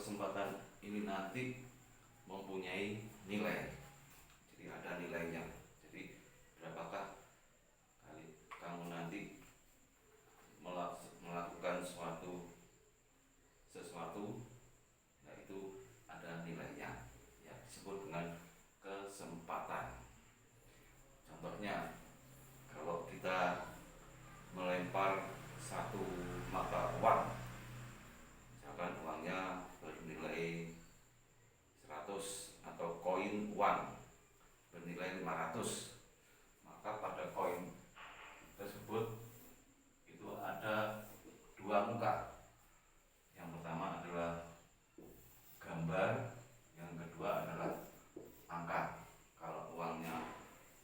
kesempatan ini nanti mempunyai nilai. Jadi ada nilainya. Jadi berapakah kali kamu nanti melakukan sesuatu, yaitu ada nilainya, ya, disebut dengan kesempatan. Contohnya, kalau kita melempar satu mata uang, misalkan uangnya bernilai 100 atau koin uang bernilai 500, maka pada koin tersebut itu ada dua muka. Yang pertama adalah gambar, yang kedua adalah angka. Kalau uangnya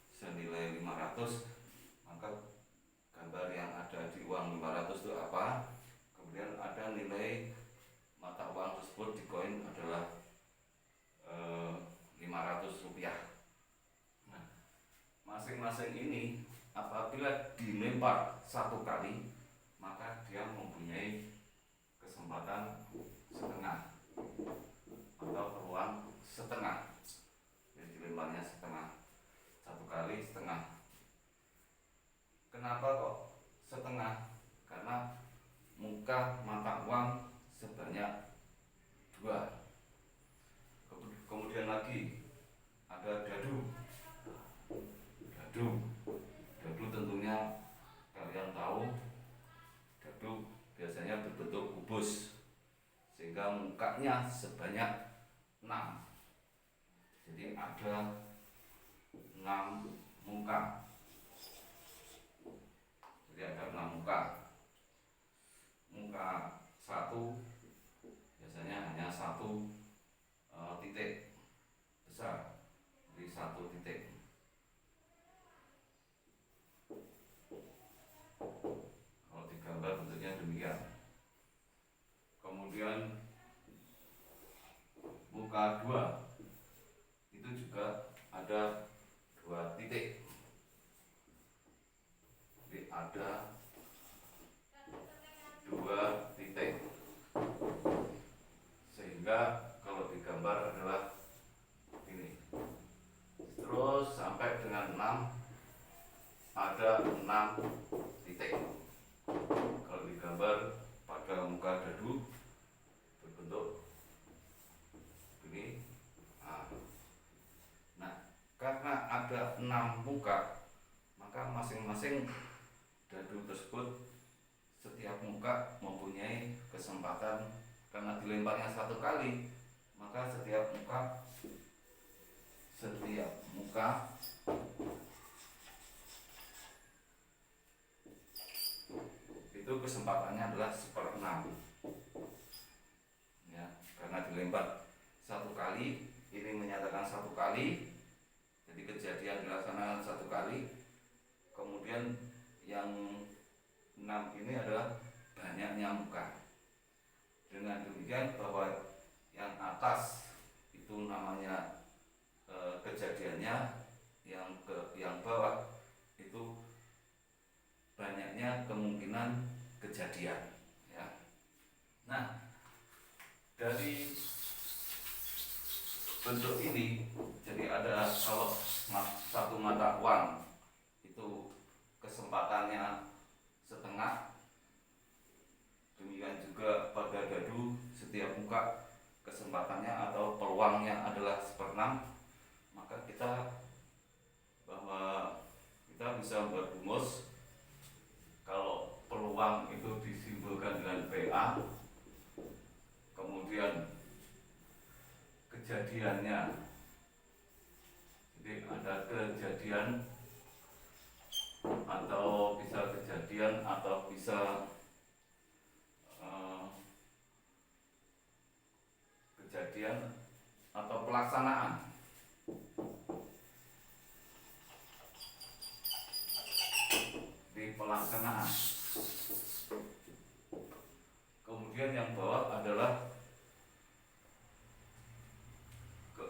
senilai 500, maka gambar yang ada di uang 500 itu apa? Kemudian ada nilai mata uang tersebut di koin adalah 500 rupiah. Nah, masing-masing ini apabila dilempar satu kali, maka dia mempunyai kesempatan setengah atau peluang setengah. Jadi dilemparnya setengah, satu kali setengah. Kenapa kok setengah? Karena muka mata uang sebanyak dua. Kemudian lagi ada dadu. Dadu tentunya kalian tahu, dadu biasanya berbentuk kubus sehingga mukanya sebanyak 6. Jadi ada 6 muka. Jadi ada 6 muka. Muka 1 biasanya hanya 1 titik besar, jadi 1 titik. Kalau digambar bentuknya demikian. Kemudian muka 2 itu juga ada 2 titik. Jadi ada 2 titik. Sehingga kalau digambar adalah ini. Terus sampai dengan 6 ada 6 titik. Kalau digambar pada muka dadu berbentuk ini. Nah, karena ada 6 muka, maka masing-masing dadu tersebut setiap muka mempunyai kesempatan, karena dilemparnya satu kali, maka setiap muka itu kesempatannya adalah 1/6. Ya, karena dilempar satu kali, ini menyatakan satu kali, jadi kejadian dilaksanakan satu kali. Kemudian yang 6 ini adalah banyaknya muka. Dengan demikian bahwa yang atas itu namanya kejadiannya, yang bawah itu banyaknya kemungkinan kejadian, ya. Nah, dari bentuk ini, jadi ada, kalau satu mata uang itu kesempatannya setengah, demikian juga pada dadu setiap muka kesempatannya atau peluangnya adalah 1/6, maka kita bisa berumus kalau peluang itu disimbolkan dengan PA, kemudian kejadiannya, jadi ada kejadian atau bisa kejadian atau pelaksanaan. Di pelaksanaan. Kemudian yang bawah adalah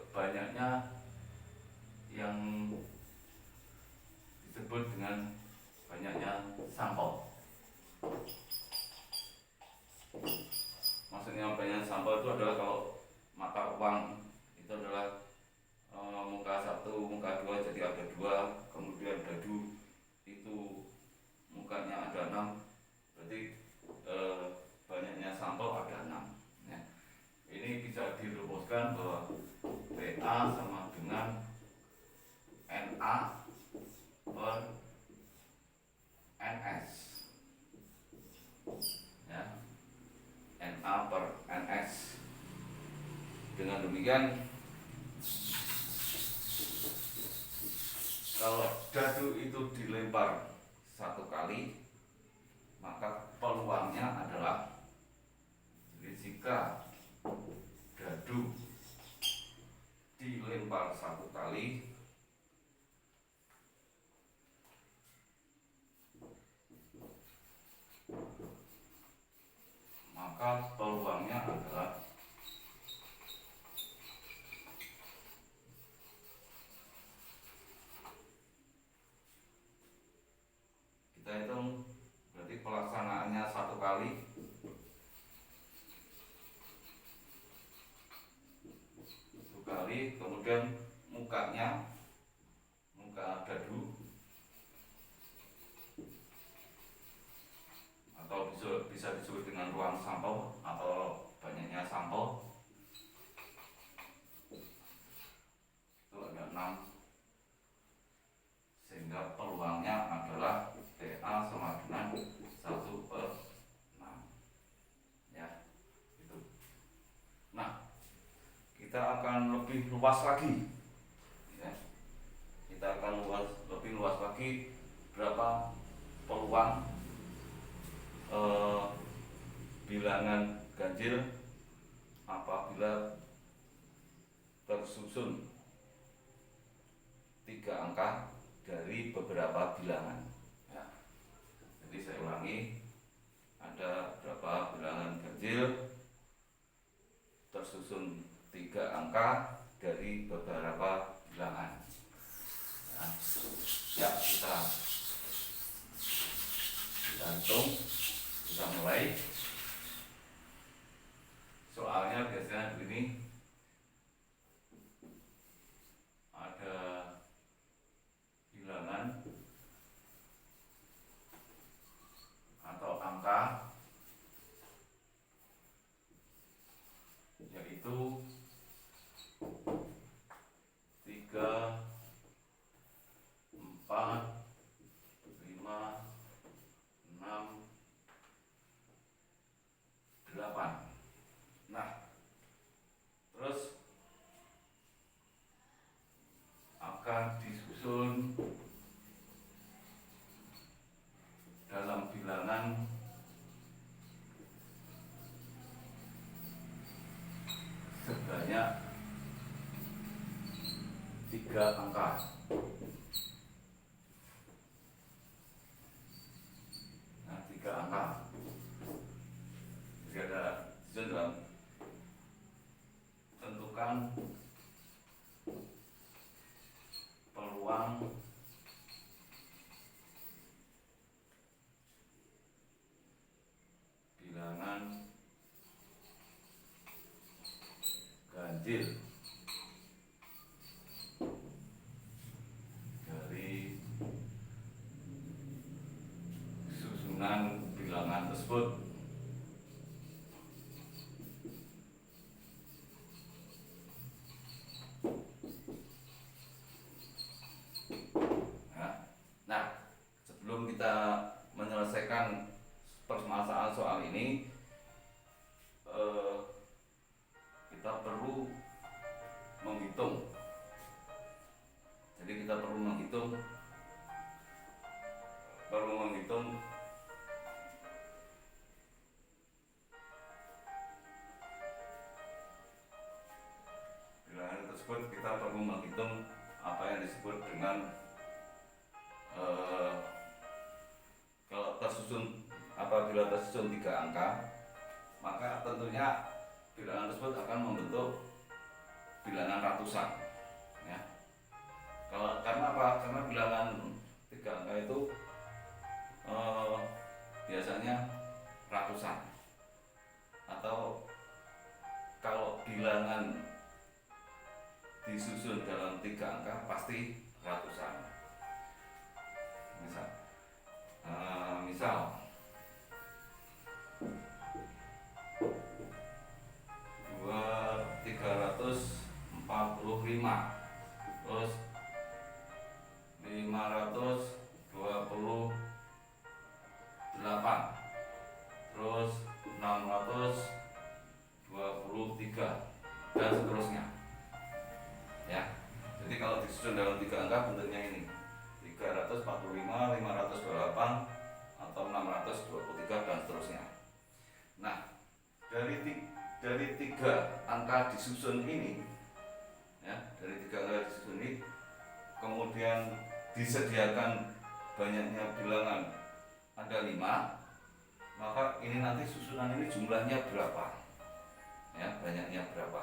banyaknya yang disebut dengan banyaknya sampel. Maksudnya banyak sampel itu adalah kalau kemudian kalau dadu itu dilempar 1 kali, maka peluangnya adalah, jadi jika dadu dilempar 1 kali, maka peluangnya adalah kita hitung, berarti pelaksanaannya 1 kali, kemudian muka dadu atau bisa disebut dengan ruang sampel atau banyaknya sampel itu ada 6, sehingga peluangnya adalah TA sama dengan 1/6 ya, itu. Nah, kita akan lebih luas lagi ya. Kita akan lebih luas lagi berapa peluang bilangan ganjil apabila tersusun 3 angka dari beberapa bilangan ya. Jadi saya ulangi, ada berapa bilangan ganjil tersusun 3 angka dari beberapa bilangan ya, kita hitung, kita mulai. Soalnya biasanya begini, ada bilangan atau angka yaitu 3, 4, 5, 6, 8. Nah, terus akan disusun dalam bilangan sebanyak 3 angka. Nah, 3 angka. Jadi ada dalam tentukan peluang bilangan ganjil dari susunan bilangan tersebut. Nah, sebelum kita menyelesaikan permasalahan soal ini, kita perlu menghitung. Jadi kita perlu menghitung bilangan tersebut. Kita perlu menghitung apa yang disebut dengan kalau apabila tersusun 3 angka, maka tentunya bilangan tersebut akan membentuk bilangan ratusan ya. Karena apa? Karena bilangan 3 angka itu biasanya ratusan, atau kalau bilangan disusun dalam 3 angka pasti ratusan. Misal 345, terus 528, terus 623 dan seterusnya. 345, 528 atau 623 dan seterusnya. Nah, dari tiga angka disusun ini, ya, dari tiga angka disusun ini, kemudian disediakan banyaknya bilangan ada 5, maka ini nanti susunan ini jumlahnya berapa, ya, banyaknya berapa.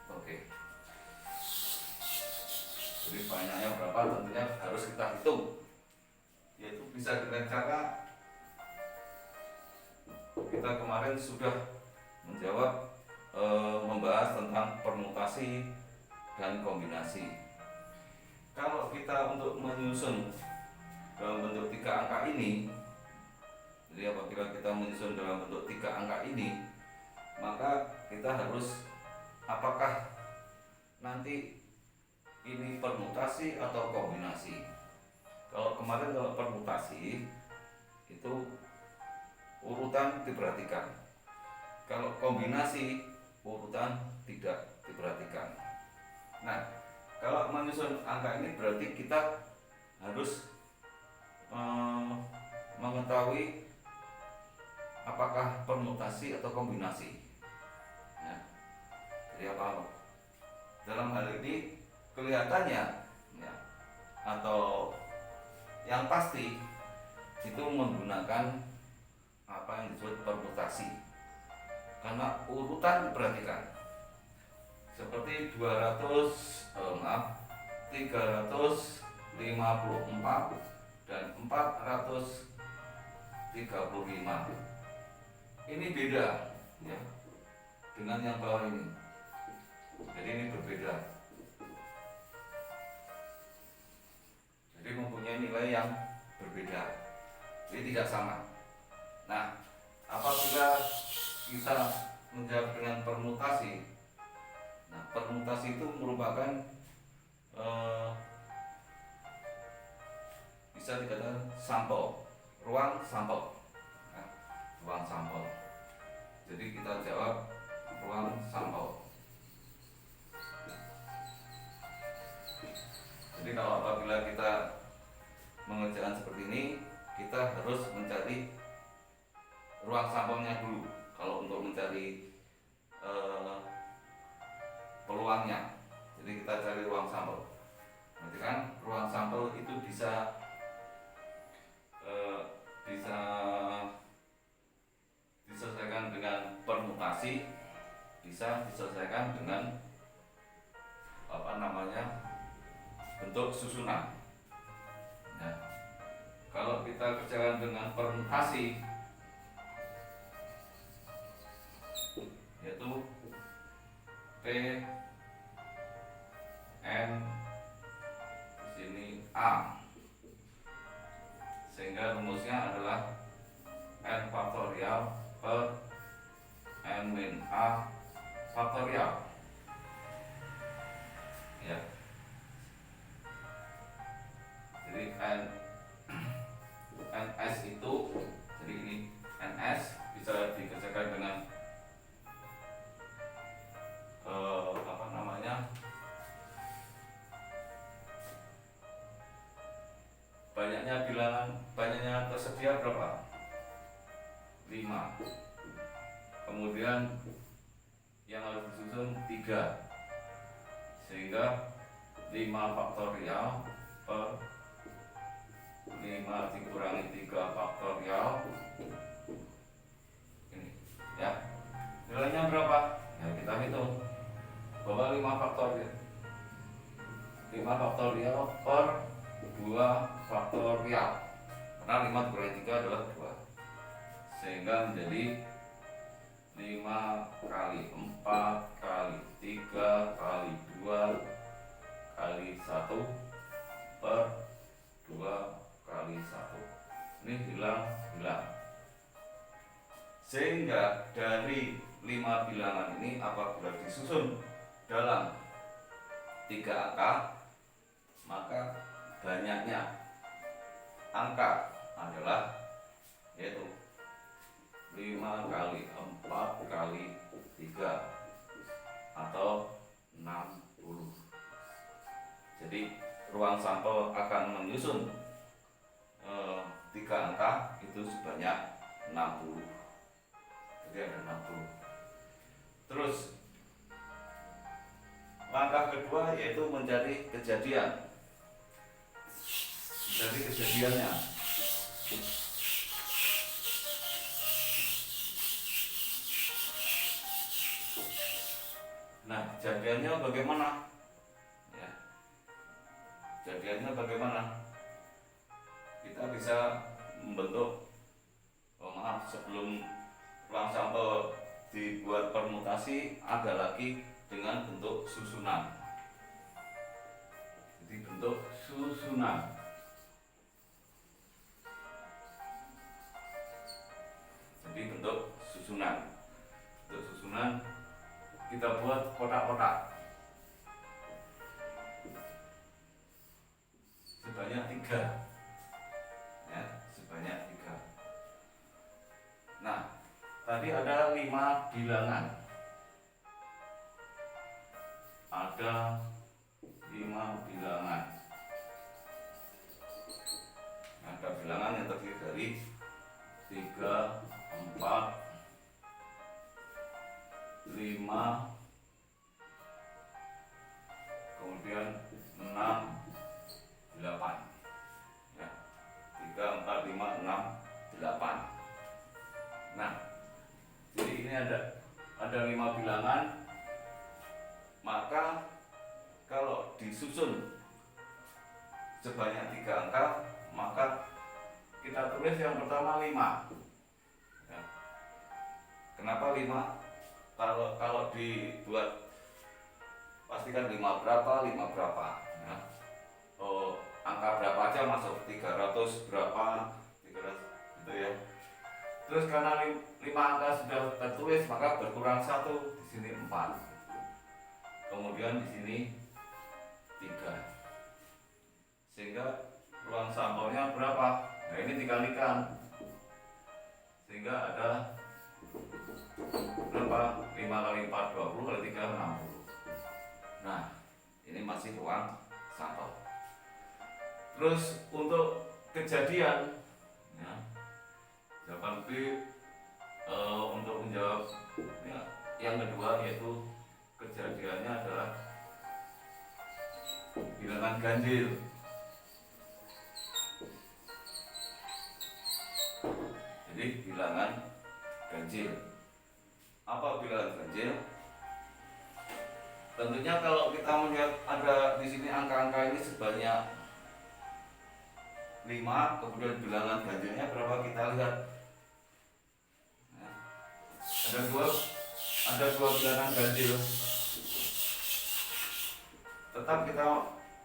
Oke, jadi banyaknya berapa tentunya harus kita hitung, yaitu bisa dengan cara kita kemarin sudah menjawab, membahas tentang permutasi dan kombinasi. Kalau kita untuk menyusun dalam bentuk 3 angka ini, jadi apabila kita menyusun dalam bentuk 3 angka ini, maka kita harus, apakah nanti ini permutasi atau kombinasi. Kalau kemarin kalau permutasi itu urutan diperhatikan, kalau kombinasi urutan tidak diperhatikan. Nah, kalau menyusun angka ini berarti kita harus mengetahui apakah permutasi atau kombinasi. Ya. Jadi apa? Dalam hal ini kelihatannya, ya, atau yang pasti itu menggunakan apa yang disebut permutasi, karena urutan diperhatikan. Seperti 354 dan 435 ini beda, ya, dengan yang bawah ini. Jadi ini berbeda, jadi mempunyai nilai yang berbeda, jadi tidak sama. Nah, apabila kita menjawab dengan permutasi, nah, permutasi itu merupakan bisa dikatakan sampel, ruang sampel, nah, ruang sampel. Jadi kita jawab ruang sampel. Jadi kalau apabila kita mengerjakan seperti ini, kita harus mencari ruang sampelnya dulu. Kalau untuk mencari peluangnya, jadi kita cari ruang sampel. Nanti kan ruang sampel itu bisa diselesaikan dengan permutasi, bisa diselesaikan dengan bentuk susunan. Nah, kalau kita kerjakan dengan permutasi, yaitu P N di sini A, sehingga rumusnya adalah N faktorial per N min A faktorial, ya. Jadi NS itu, jadi ini NS bisa dikerjakan dengan banyaknya bilangan, banyaknya tersedia berapa? 5. Kemudian yang harus disusun 3, sehingga 5 faktorial per 5 dikurangi 3 faktorial, ini, ya, nilainya berapa? Ya, kita hitung bahwa 5 faktorial per 2 faktorial, karena 5 dikurangi 3 adalah 2, sehingga menjadi 5 kali 4 kali 3 kali 2 kali 1 per 2 kali 1. Ini hilang. Sehingga dari 5 bilangan ini apabila disusun dalam 3 angka, maka banyaknya angka adalah yaitu 5 kali 4 kali 3 atau 60. Jadi ruang sampel akan menyusun 3 angka itu sebanyak 60. Jadi ada 60. Terus langkah kedua yaitu mencari kejadian. Mencari kejadiannya. Nah, kejadiannya bagaimana? Ya. Kejadiannya bagaimana? Kita bisa membentuk, sebelum ruang sampel dibuat permutasi ada lagi dengan bentuk susunan. Jadi bentuk susunan. Bentuk susunan kita buat kotak-kotak sebanyak 3, ya, sebanyak 3. Nah, tadi ada 5 bilangan, ada 5 bilangan. Ada bilangan yang terdiri dari 3, 4, 5, kemudian 6, 8. Ya. 3, 4, 5, 6, 8. Nah, jadi ini ada 5 bilangan. Maka kalau disusun sebanyak 3 angka, maka kita tulis yang pertama 5. Ya. Kenapa 5? Kalau dibuat pastikan 5 berapa, 5 berapa. Ya. Angka berapa aja masuk, 300 berapa, 300 gitu ya. Terus karena 5 angka sudah tertulis, maka berkurang 1, di sini 4. Kemudian di sini 3. Sehingga ruang sampelnya berapa? Nah, ini dikalikan. Sehingga ada berapa? 5 kali 4 20 kali 3 60. Nah, ini masih ruang sampel. Terus untuk kejadian, ya, jawaban B untuk menjawab ya, yang kedua yaitu kejadiannya adalah bilangan ganjil. Jadi bilangan ganjil. Apa bilangan ganjil? Tentunya kalau kita melihat ada di sini angka-angka ini sebanyak 5, kemudian bilangan ganjilnya berapa, kita lihat. Nah, ada dua bilangan ganjil. Tetap kita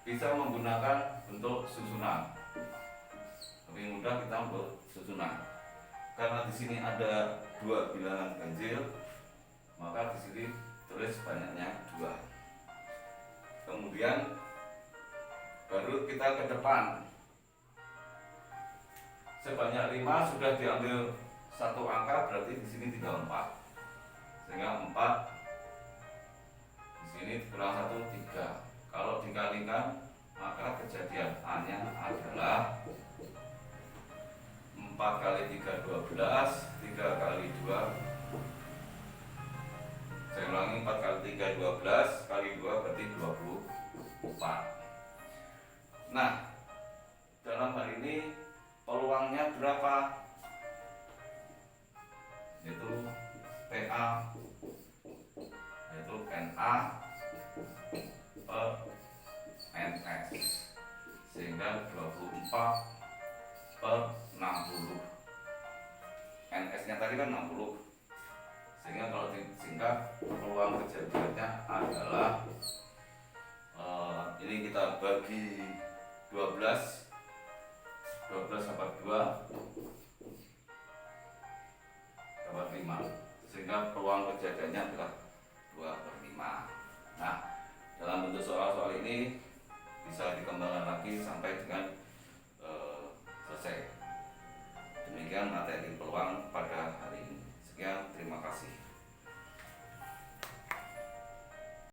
bisa menggunakan bentuk susunan. Lebih mudah kita membuat susunan. Karena di sini ada 2 bilangan ganjil, maka di sini tulis banyaknya 2. Kemudian baru kita ke depan. Sebanyak 5 sudah diambil 1 angka, berarti di sini tinggal 4. Sehingga 4 di sini kurang 1, 3. Kalau dikalikan, maka kejadian A-nya adalah 4 kali 3 12, 3 kali 2. Saya ulangi, 4 kali 3 12 kali 2 berarti 24. Nah, dalam hal ini peluangnya berapa? Yaitu PA, yaitu NA per NS, sehingga 24 per 60. NS nya tadi kan 60, sehingga kalau disingkat peluang kejadiannya adalah ini kita bagi 12 dapat 2 dapat 5, sehingga peluang kejadiannya adalah 2/5. Nah, dalam bentuk soal-soal ini bisa dikembangkan lagi sampai dengan selesai. Demikian materi peluang pada